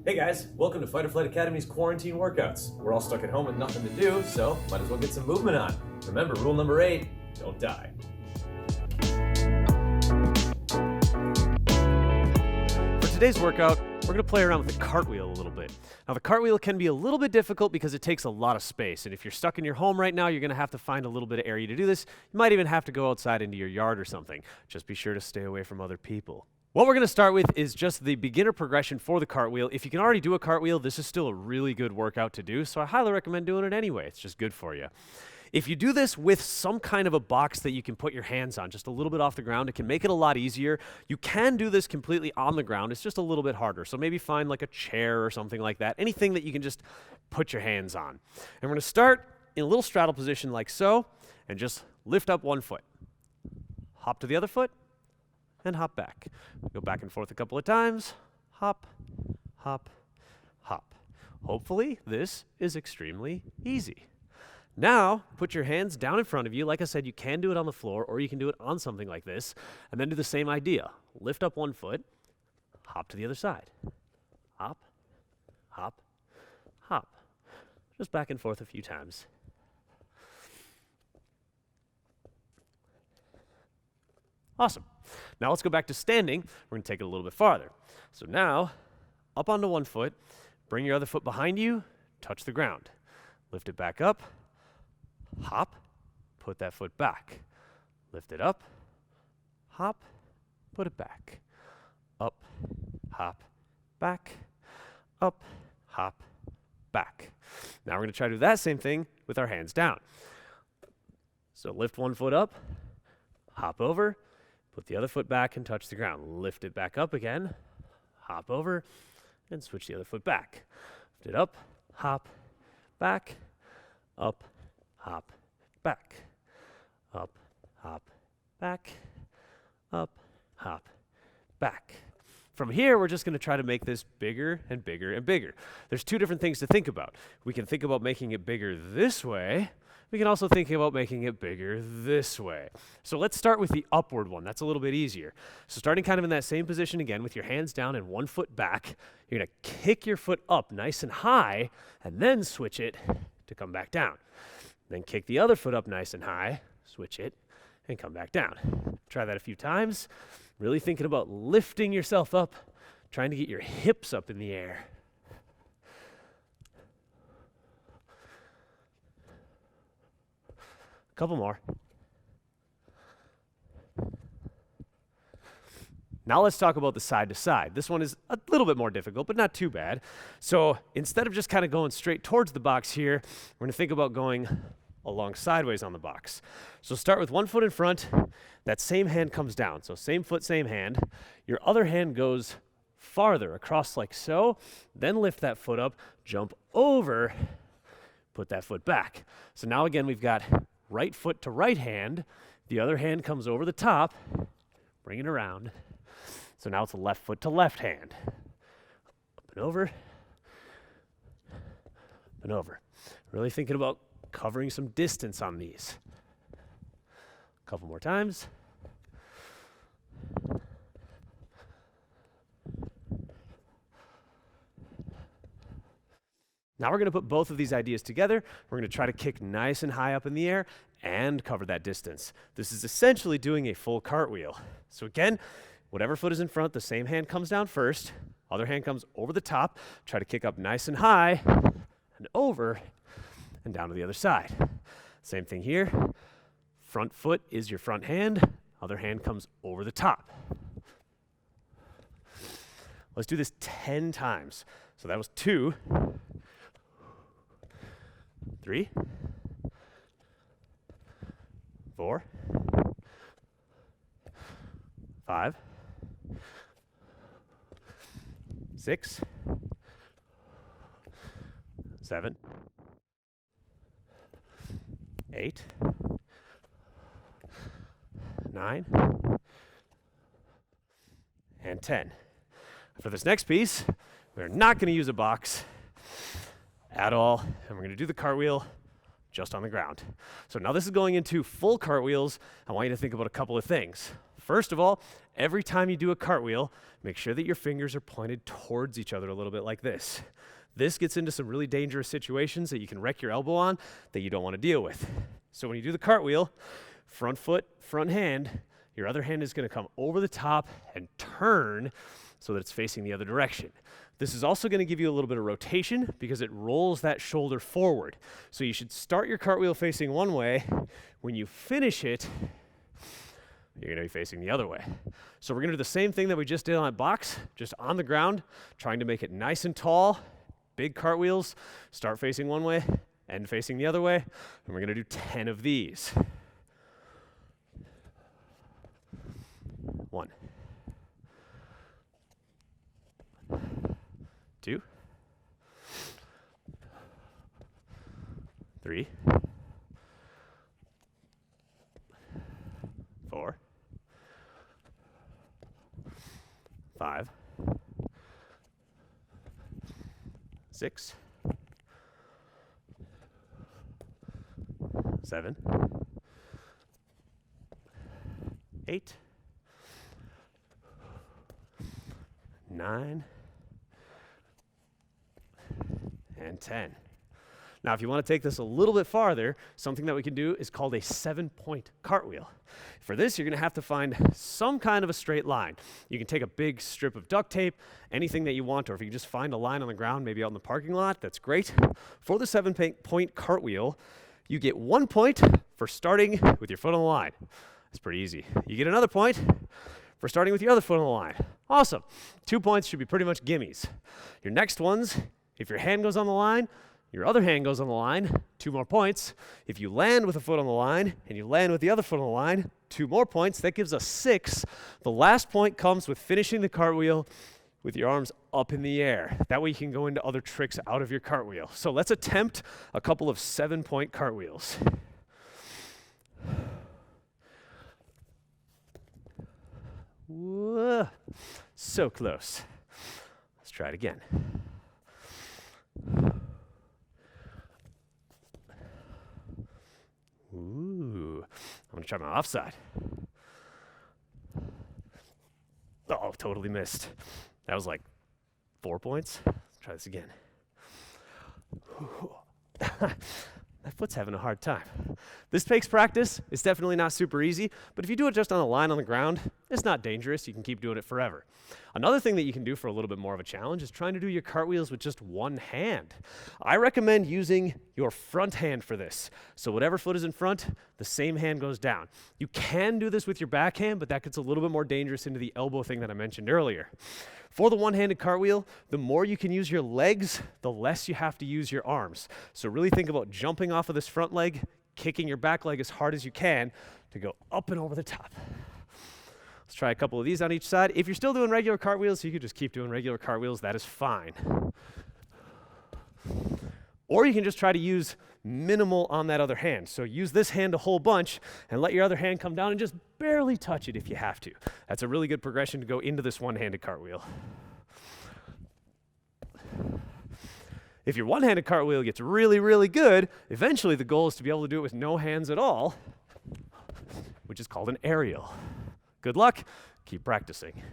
Hey guys, welcome to Fight or Flight Academy's quarantine workouts. We're all stuck at home with nothing to do, so might as well get some movement on. Remember, rule number 8, don't die. For today's workout, we're going to play around with the cartwheel a little bit. Now, the cartwheel can be a little bit difficult because it takes a lot of space, and if you're stuck in your home right now, you're going to have to find a little bit of area to do this. You might even have to go outside into your yard or something. Just be sure to stay away from other people. What we're going to start with is just the beginner progression for the cartwheel. If you can already do a cartwheel, this is still a really good workout to do, so I highly recommend doing it anyway. It's just good for you. If you do this with some kind of a box that you can put your hands on, just a little bit off the ground, it can make it a lot easier. You can do this completely on the ground. It's just a little bit harder. So maybe find like a chair or something like that, anything that you can just put your hands on. And we're going to start in a little straddle position like so, and just lift up one foot. Hop to the other foot, and hop back. Go back and forth a couple of times. Hop, hop, hop. Hopefully, this is extremely easy. Now, put your hands down in front of you. Like I said, you can do it on the floor, or you can do it on something like this, and then do the same idea. Lift up one foot, hop to the other side. Hop, hop, hop. Just back and forth a few times. Awesome. Now let's go back to standing. We're going to take it a little bit farther. So now, up onto one foot, bring your other foot behind you, touch the ground. Lift it back up, hop, put that foot back. Lift it up, hop, put it back. Up, hop, back, up, hop, back. Now we're going to try to do that same thing with our hands down. So lift one foot up, hop over, put the other foot back and touch the ground. Lift it back up again, hop over, and switch the other foot back. Lift it up, hop, back, up, hop, back, up, hop, back, up, hop, back. From here, we're just going to try to make this bigger and bigger and bigger. There's two different things to think about. We can think about making it bigger this way. We can also think about making it bigger this way. So let's start with the upward one. That's a little bit easier. So starting kind of in that same position again with your hands down and one foot back, you're going to kick your foot up nice and high and then switch it to come back down. Then kick the other foot up nice and high, switch it, and come back down. Try that a few times. Really thinking about lifting yourself up, trying to get your hips up in the air. A couple more. Now let's talk about the side to side. This one is a little bit more difficult, but not too bad. So instead of just kind of going straight towards the box here, we're going to think about going along sideways on the box. So start with one foot in front. That same hand comes down. So same foot, same hand. Your other hand goes farther across like so. Then lift that foot up, jump over, put that foot back. So now again, we've got right foot to right hand. The other hand comes over the top, bring it around. So now it's a left foot to left hand. Up and over, up and over. Really thinking about covering some distance on these. A couple more times. Now we're going to put both of these ideas together. We're going to try to kick nice and high up in the air and cover that distance. This is essentially doing a full cartwheel. So again, whatever foot is in front, the same hand comes down first. Other hand comes over the top. Try to kick up nice and high and over and down to the other side. Same thing here. Front foot is your front hand. Other hand comes over the top. Let's do this 10 times. So that was 2, 3, 4, 5, 6, 7, 8, 9, and 10. For this next piece, we're not going to use a box at all, and we're going to do the cartwheel just on the ground. So now this is going into full cartwheels. I want you to think about a couple of things. First of all, every time you do a cartwheel, make sure that your fingers are pointed towards each other a little bit like this. This gets into some really dangerous situations that you can wreck your elbow on that you don't want to deal with. So when you do the cartwheel, front foot, front hand, your other hand is going to come over the top and turn so that it's facing the other direction. This is also going to give you a little bit of rotation because it rolls that shoulder forward. So you should start your cartwheel facing one way. When you finish it, you're going to be facing the other way. So we're going to do the same thing that we just did on that box, just on the ground, trying to make it nice and tall. Big cartwheels, start facing one way, end facing the other way, and we're going to do 10 of these. 1, 2, 3, 4, 5, 6, 7, 8, 9, and 10. Now, if you want to take this a little bit farther, something that we can do is called a 7-point cartwheel. For this, you're going to have to find some kind of a straight line. You can take a big strip of duct tape, anything that you want, or if you can just find a line on the ground, maybe out in the parking lot, that's great. For the 7-point cartwheel, you get 1 point for starting with your foot on the line. It's pretty easy. You get another point for starting with your other foot on the line. Awesome. 2 points should be pretty much gimmies. Your next ones, if your hand goes on the line, your other hand goes on the line, 2 more points. If you land with a foot on the line and you land with the other foot on the line, 2 more points. That gives us 6. The last point comes with finishing the cartwheel with your arms up in the air. That way you can go into other tricks out of your cartwheel. So let's attempt a couple of 7-point cartwheels. Whoa. So close. Let's try it again. Ooh, I'm gonna try my offside. Oh, totally missed. That was like 4 points. Let's try this again. That foot's having a hard time. This takes practice. It's definitely not super easy, but if you do it just on a line on the ground, it's not dangerous. You can keep doing it forever. Another thing that you can do for a little bit more of a challenge is trying to do your cartwheels with just one hand. I recommend using your front hand for this. So whatever foot is in front, the same hand goes down. You can do this with your back hand, but that gets a little bit more dangerous into the elbow thing that I mentioned earlier. For the one-handed cartwheel, the more you can use your legs, the less you have to use your arms. So really think about jumping off of this front leg, kicking your back leg as hard as you can to go up and over the top. Let's try a couple of these on each side. If you're still doing regular cartwheels, you could just keep doing regular cartwheels. That is fine. Or you can just try to use minimal on that other hand. So use this hand a whole bunch and let your other hand come down and just barely touch it if you have to. That's a really good progression to go into this one-handed cartwheel. If your one-handed cartwheel gets really, really good, eventually the goal is to be able to do it with no hands at all, which is called an aerial. Good luck. Keep practicing.